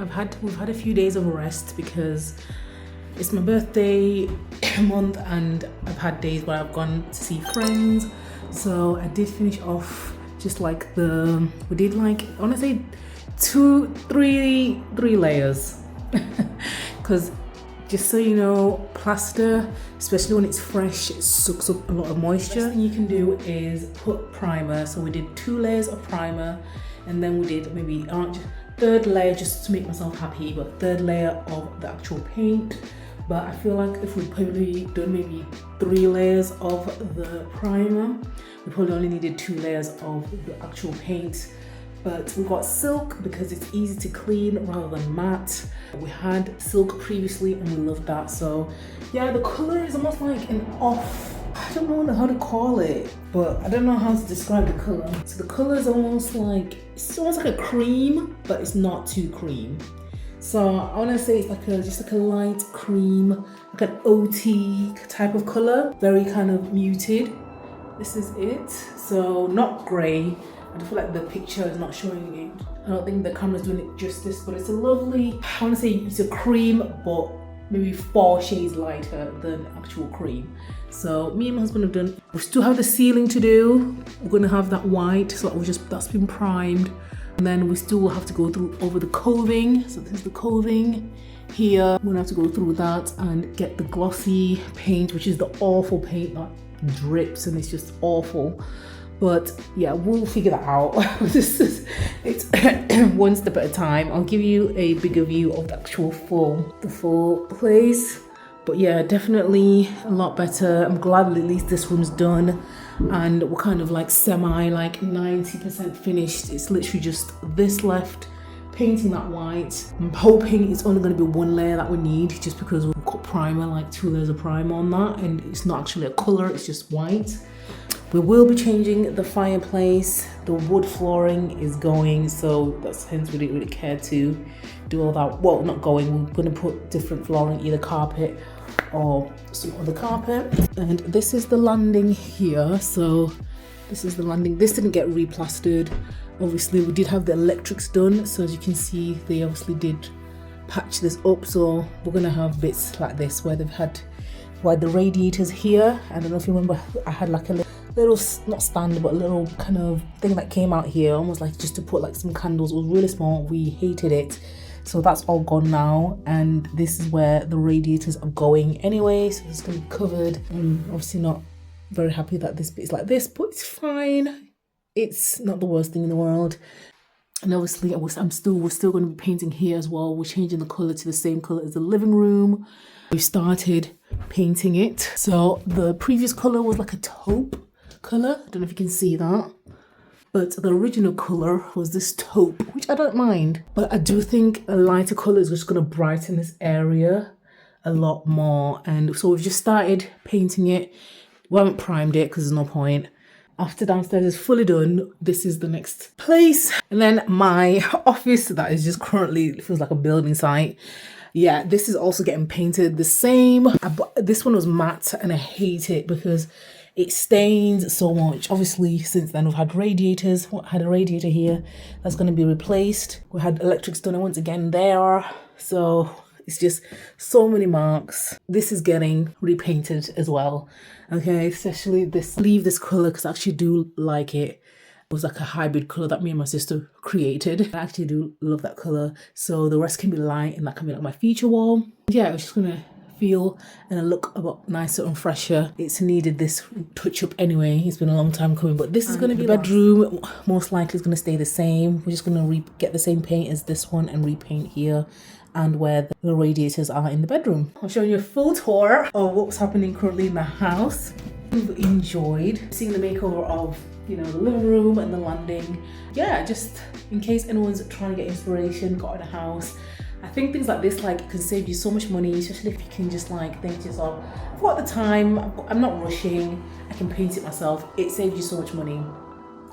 we've had a few days of rest because it's my birthday month and I've had days where I've gone to see friends. So I did finish off just like we did like, I want to say three layers. Because just so you know, plaster, especially when it's fresh, it sucks up a lot of moisture. First thing you can do is put primer. So we did 2 layers of primer, and then we did maybe third layer just to make myself happy, but third layer of the actual paint. But I feel like if we'd probably done maybe 3 layers of the primer, we probably only needed 2 layers of the actual paint. But we got silk because it's easy to clean rather than matte. We had silk previously and we loved that. So yeah, the color is almost like an off, I don't know how to call it, but I don't know how to describe the color. So the color is almost like, it's almost like a cream, but it's not too cream. So I want to say it's like just like a light cream, like an OT type of color, very kind of muted. This is it. So not grey. I feel like the picture is not showing it. I don't think the camera's doing it justice, but it's a lovely, I want to say it's a cream, but maybe 4 shades lighter than actual cream. So me and my husband have done, we still have the ceiling to do. We're gonna have that white, so that's been primed. And then we still will have to go through over the coving. So this is the coving here. We're gonna have to go through that and get the glossy paint, which is the awful paint that drips and it's just awful. But yeah, we'll figure that out. It's one step at a time. I'll give you a bigger view of the actual full place. But yeah, definitely a lot better. I'm glad at least this room's done. And we're kind of like semi, like 90% finished. It's literally just this left, painting that white. I'm hoping it's only gonna be 1 layer that we need, just because we've got primer, like 2 layers of primer on that. And it's not actually a color, it's just white. We will be changing the fireplace. The wood flooring is going, so that's hence we didn't really care to do all that. Well, not going, we're gonna put different flooring, either carpet or some other carpet. And this is the landing here. So this is the landing. This didn't get replastered. Obviously, we did have the electrics done. So as you can see, they obviously did patch this up. So we're gonna have bits like this where the radiators here. I don't know if you remember, I had like a little, not stand, but a little kind of thing that came out here, almost like just to put like some candles. It was really small, we hated it. So that's all gone now, and this is where the radiators are going anyway, so it's gonna be covered. I'm obviously not very happy that this bit is like this, but it's fine. It's not the worst thing in the world. And obviously we're still going to be painting here as well. We're changing the color to the same color as the living room. We've started painting it. So the previous color was like a taupe color. I don't know if you can see that. But the original color was this taupe, which I don't mind. But I do think a lighter color is just going to brighten this area a lot more. And so we've just started painting it. We haven't primed it because there's no point. After downstairs is fully done, this is the next place. And then my office that is just currently, it feels like a building site. Yeah, this is also getting painted the same. This one was matte and I hate it because it stains so much. Obviously, since then we've had radiators. Had a radiator here that's going to be replaced. We had electrics done once again there. So it's just so many marks. This is getting repainted as well. Okay, especially this. Leave this color because I actually do like it. It was like a hybrid color that me and my sister created. I actually do love that color. So the rest can be light and that can be like my feature wall. Yeah, I was just gonna feel and look a lot nicer and fresher. It's needed this touch up anyway. It's been a long time coming, but this is gonna be the bedroom. Most likely is gonna stay the same. We're just gonna get the same paint as this one and repaint here and where the radiators are in the bedroom. I'm showing you a full tour of what's happening currently in the house. We've enjoyed seeing the makeover of, you know, the living room and the landing. Yeah, just in case anyone's trying to get inspiration, got in a house. I think things like this like can save you so much money, especially if you can just like think to yourself, I've got the time, I'm not rushing, I can paint it myself. It saves you so much money.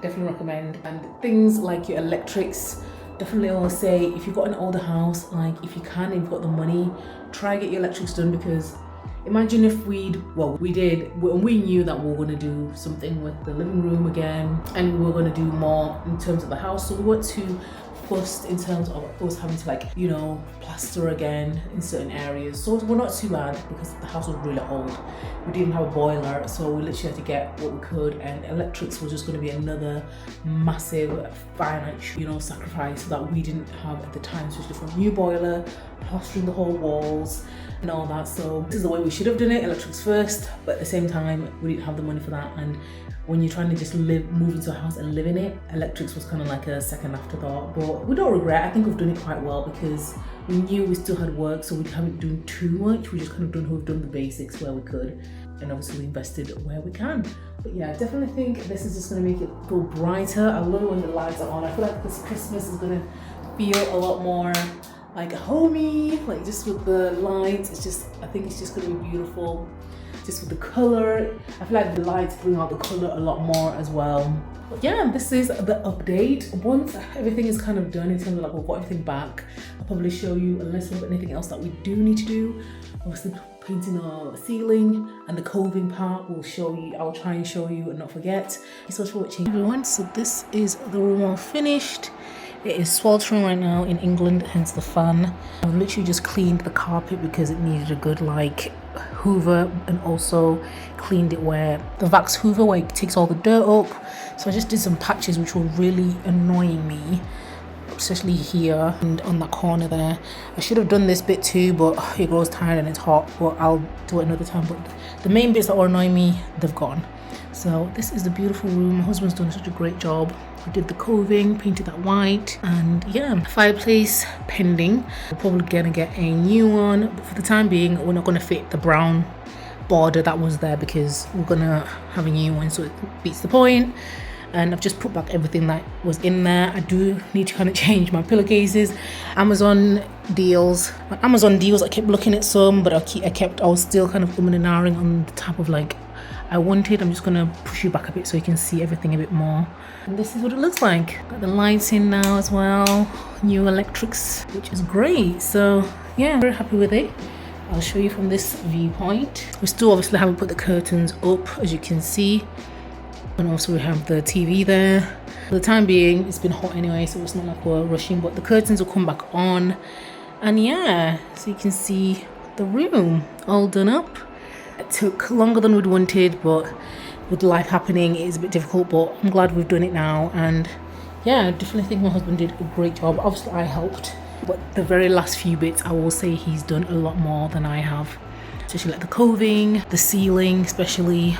Definitely recommend. And things like your electrics, definitely always say if you've got an older house, like if you can and you've got the money, try and get your electrics done, because imagine if we knew that we were going to do something with the living room again and we were going to do more in terms of the house, so we were to fussed in terms of us having to, like, you know, plaster again in certain areas. So we're not too bad because the house was really old. We didn't have a boiler, so we literally had to get what we could, and electrics was just going to be another massive financial, you know, sacrifice that we didn't have at the time, especially for a new boiler, plastering the whole walls and all that. So this is the way we should have done it, electrics first, but at the same time we didn't have the money for that. And when you're trying to just move into a house and live in it, electrics was kind of like a second afterthought. But we don't regret. I think we've done it quite well because we knew we still had work, so we haven't done too much. We just kind of we've done the basics where we could, and obviously we invested where we can. But yeah, I definitely think this is just going to make it go brighter. I love it when the lights are on. I feel like this Christmas is going to feel a lot more like homey, like just with the lights. It's just, I think it's just going to be beautiful. Just with the color, I feel like the lights bring out the color a lot more as well. But yeah, this is the update. Once everything is kind of done in terms of like we've got everything back, I'll probably show you, unless there's anything else that we do need to do. Obviously painting our ceiling and the coving part will show you. I'll try and show you and not forget. Thanks so much for watching, everyone. So this is the room all finished. It is sweltering right now in England, hence the fan. I've literally just cleaned the carpet because it needed a good like hoover, and also cleaned it where the Vax hoover, where it takes all the dirt up. So I just did some patches which were really annoying me, especially here and on that corner there. I should have done this bit too, but it grows tired and it's hot, but I'll do it another time. But the main bits that were annoying me, they've gone. So this is the beautiful room. My husband's done such a great job. We did the coving, painted that white, and yeah, fireplace pending. We're probably gonna get a new one, but for the time being, we're not gonna fit the brown border that was there because we're gonna have a new one, so it beats the point. And I've just put back everything that was in there. I do need to kind of change my pillowcases. Amazon deals, I kept looking at some, but I was still kind of umming and ahhing on the type of like I wanted. I'm just gonna push you back a bit so you can see everything a bit more. And this is what it looks like. Got the lights in now as well, new electrics, which is great. So yeah, very happy with it. I'll show you from this viewpoint. We still obviously haven't put the curtains up, as you can see. And also we have the TV there. For the time being, it's been hot anyway, so it's not like we're rushing, but the curtains will come back on. And yeah, so you can see the room all done up. It took longer than we'd wanted, but with life happening, it is a bit difficult, but I'm glad we've done it now. And yeah, I definitely think my husband did a great job. Obviously I helped, but the very last few bits, I will say he's done a lot more than I have. Especially like the coving, the ceiling especially.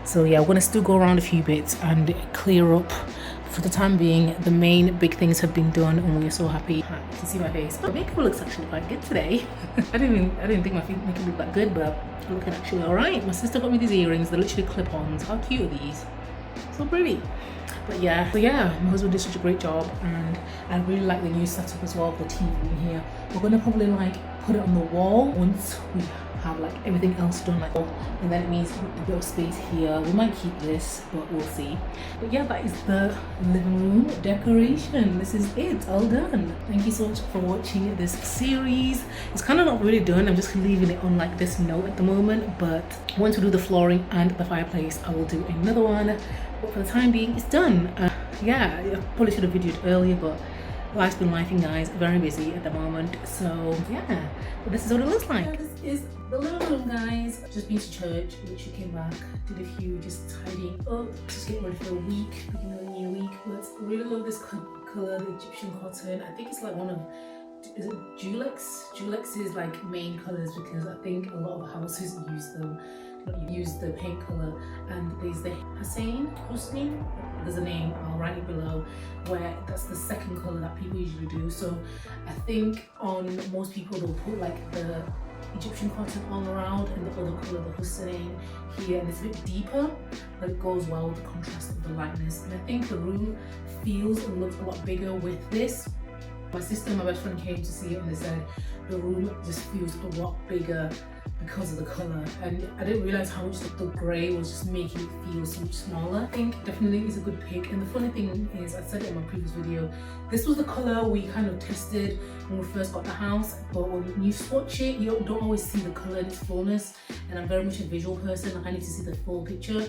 So yeah, we're gonna still go around a few bits and clear up. For the time being, the main big things have been done, and we're so happy. You can see my face. My makeup looks actually quite good today. I didn't think my makeup looked that good, but I'm looking actually all right. My sister got me these earrings. They're literally clip-ons. How cute are these? So pretty. But yeah, my husband did such a great job, and I really like the new setup as well, the TV in here. We're gonna probably like put it on the wall once we have like everything else done, like, and then it means a bit of space here. We might keep this, but we'll see. But yeah, that is the living room decoration. This is it, all done. Thank you so much for watching this series. It's kind of not really done. I'm just leaving it on like this note at the moment, but once we do the flooring and the fireplace, I will do another one. But for the time being, it's done. Yeah, I probably should have videoed earlier, but life's been lifing, guys. Very busy at the moment. So yeah, but this is what it looks like. This is the living room, guys. Just been to church, literally came back, did a few just tidying up, just getting ready for the week, beginning of the new week. But I really love this color, the Egyptian cotton. I think it's like one of, is it Julex? Julex is like main colors, because I think a lot of houses use the paint color. And there's the Hussein, there's a name, I'll write it below, where that's the second color that people usually do. So I think on most people they'll put like the Egyptian cotton all around, and the other color, the Hussein, here, and it's a bit deeper, but it goes well with the contrast of the lightness. And I think the room feels and looks a lot bigger with this. My sister and my best friend came to see it, and they said the room just feels a lot bigger because of the colour, and I didn't realise how much the grey was just making it feel so much smaller. I think definitely is a good pick. And the funny thing is, I said it in my previous video, this was the colour we kind of tested when we first got the house, but when you swatch it, you don't always see the colour in its fullness, and I'm very much a visual person. I need to see the full picture.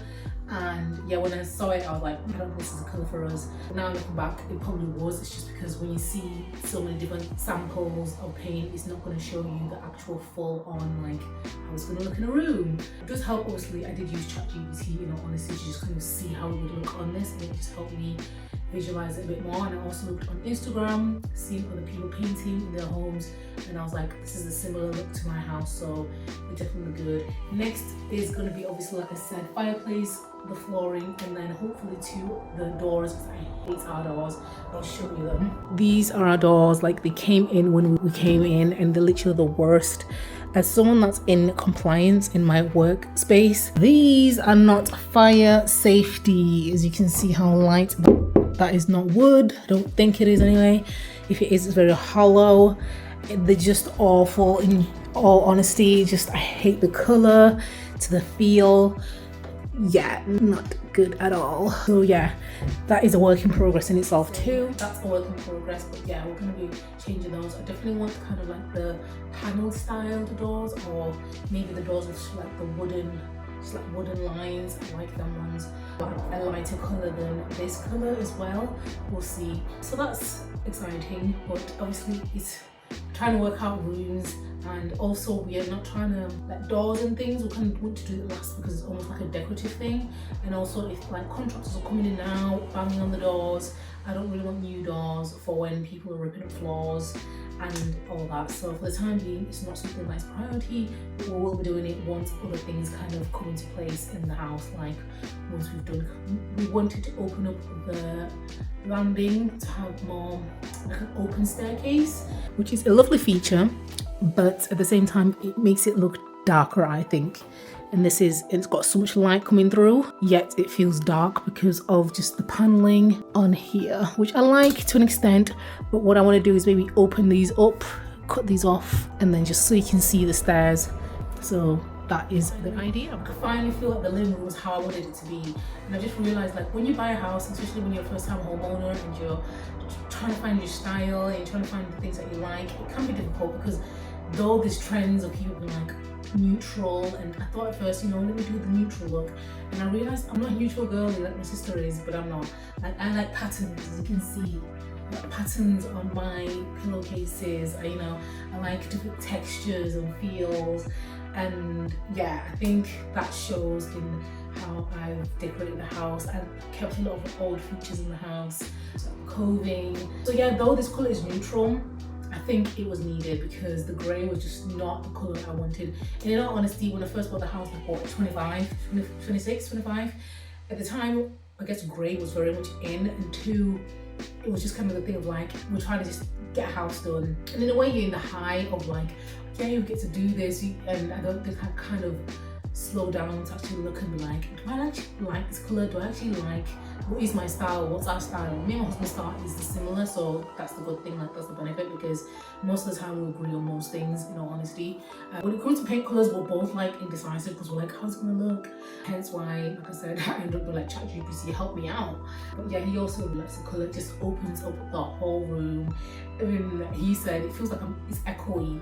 And yeah, when I saw it, I was like, I don't think this is a colour for us. Now looking back, it probably was. It's just because when you see so many different samples of paint, it's not going to show you the actual full on like how it's going to look in a room. It does help, obviously. I did use ChatGPT, you know, honestly, to just kind of see how it would look on this, and it just helped me visualize it a bit more. And I also looked on Instagram, seeing other people painting in their homes, and I was like, this is a similar look to my house, so it definitely looked good. Next is going to be, obviously, like I said, fireplace, the flooring, and then hopefully too the doors, because I hate our doors. I'll show you them. These are our doors. Like, they came in when we came in, and they're literally the worst. As someone that's in compliance in my workspace, these are not fire safety. As you can see how light that is. Not wood. I don't think it is anyway. If it is, it's very hollow. They're just awful, in all honesty. Just, I hate the color, to the feel. Yeah, not good at all. So yeah, that is a work in progress in itself too. That's a work in progress, but yeah, we're going to be changing those. I definitely want kind of like the panel style doors, or maybe the doors with like the wooden, just like wooden lines. I like them ones, but a lighter color than this color as well. We'll see. So that's exciting, but obviously it's trying to work out rooms, and also we are not trying to like doors and things. We kind of want to do it last because it's almost like a decorative thing. And also, if like contractors are coming in now, banging on the doors, I don't really want new doors for when people are ripping up floors and all that. So for the time being, it's not something that's priority, but we will be doing it once other things kind of come into place in the house. Like once we've done, we wanted to open up the landing to have more like an open staircase, which is a lovely feature, but at the same time it makes it look darker, I think. And it's got so much light coming through, yet it feels dark because of just the paneling on here, which I like to an extent. But what I want to do is maybe open these up, cut these off, and then just so you can see the stairs. So that is the idea. I finally feel like the living room is how I wanted it to be. And I just realized, like, when you buy a house, especially when you're a first time homeowner and you're trying to find your style and you're trying to find the things that you like, it can be difficult because though there's trends of people being like neutral, and I thought at first, you know, let me do the neutral look, and I realized I'm not a neutral girly like my sister is, but I'm not. Like, I like patterns, as you can see, like patterns on my pillowcases. You know, I like different textures and feels, and yeah, I think that shows in how I've decorated the house. I've kept a lot of old features in the house, so coving. So yeah, though this colour is neutral, I think it was needed because the grey was just not the colour I wanted. And in all honesty, when I first bought the house, I bought 25. At the time, I guess grey was very much in, and two, it was just kind of the thing of like, we're trying to just get a house done. And in a way, you're in the high of like, yeah, you get to do this, and I don't think I kind of slow down to actually look and be like, do I actually like this colour? Do I actually like, what is my style? What's our style? Me and my husband's style is similar, so that's the good thing, like that's the benefit, because most of the time we agree on most things, in all honesty. When it comes to paint colours, we're both like indecisive because we're like, how's it gonna look? Hence why, like I said, I ended up with like ChatGPT, help me out. But yeah, he also likes the colour, it just opens up the whole room. I mean, he said it feels like it's echoey.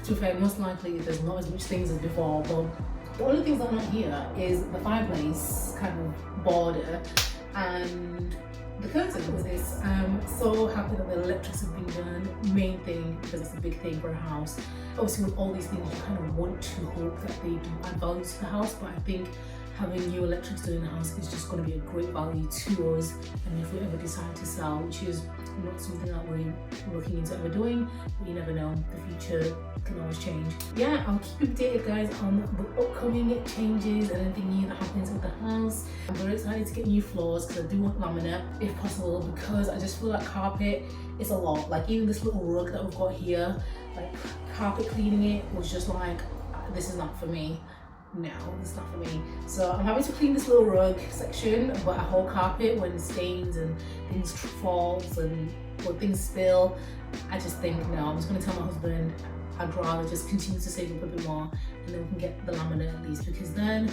To be fair, most likely there's not as much things as before, but the only things that are not here is the fireplace kind of border and the curtains with this. I'm so happy that the electrics have been done, main thing, because it's a big thing for a house. Obviously with all these things you kind of want to hope that they do add value to the house, but I think having new electrics done in the house is just going to be a great value to us, and if we ever decide to sell, which is not something that we're looking into ever doing, but you never know, the future can always change. Yeah, I'll keep you updated guys on the upcoming changes and anything new that happens with the house. I'm very excited to get new floors because I do want laminate if possible, because I just feel like carpet is a lot. Like even this little rug that we've got here, like carpet cleaning it was just like, this is not for me. No, it's not for me. So I'm having to clean this little rug section, but a whole carpet, when stains and things falls and when things spill, I just think no, I'm just gonna tell my husband I'd rather just continue to save up a bit more, and then we can get the laminate at least, because then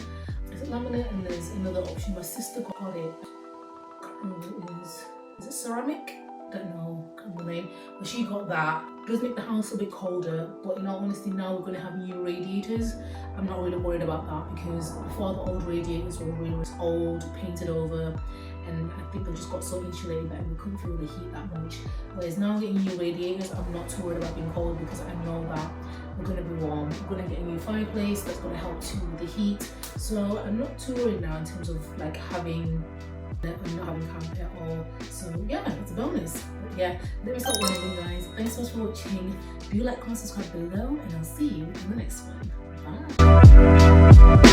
is it laminate and there's another option. My sister got it. I can't remember what it is. Is it ceramic? I don't know, can't remember the name, but she got that, does make the house a bit colder, but in all honesty, now we're going to have new radiators. I'm not really worried about that because before, the old radiators were really old, painted over, and I think they just got so insulated that we couldn't feel the heat that much. Whereas now getting new radiators, I'm not too worried about being cold because I know that we're going to be warm. We're going to get a new fireplace that's going to help too with the heat. So I'm not too worried now in terms of like having and not having camp at all. So yeah, it's a bonus. But yeah, let me stop rambling, guys. Thanks so much for watching. Do like, comment, subscribe below, and I'll see you in the next one. Bye.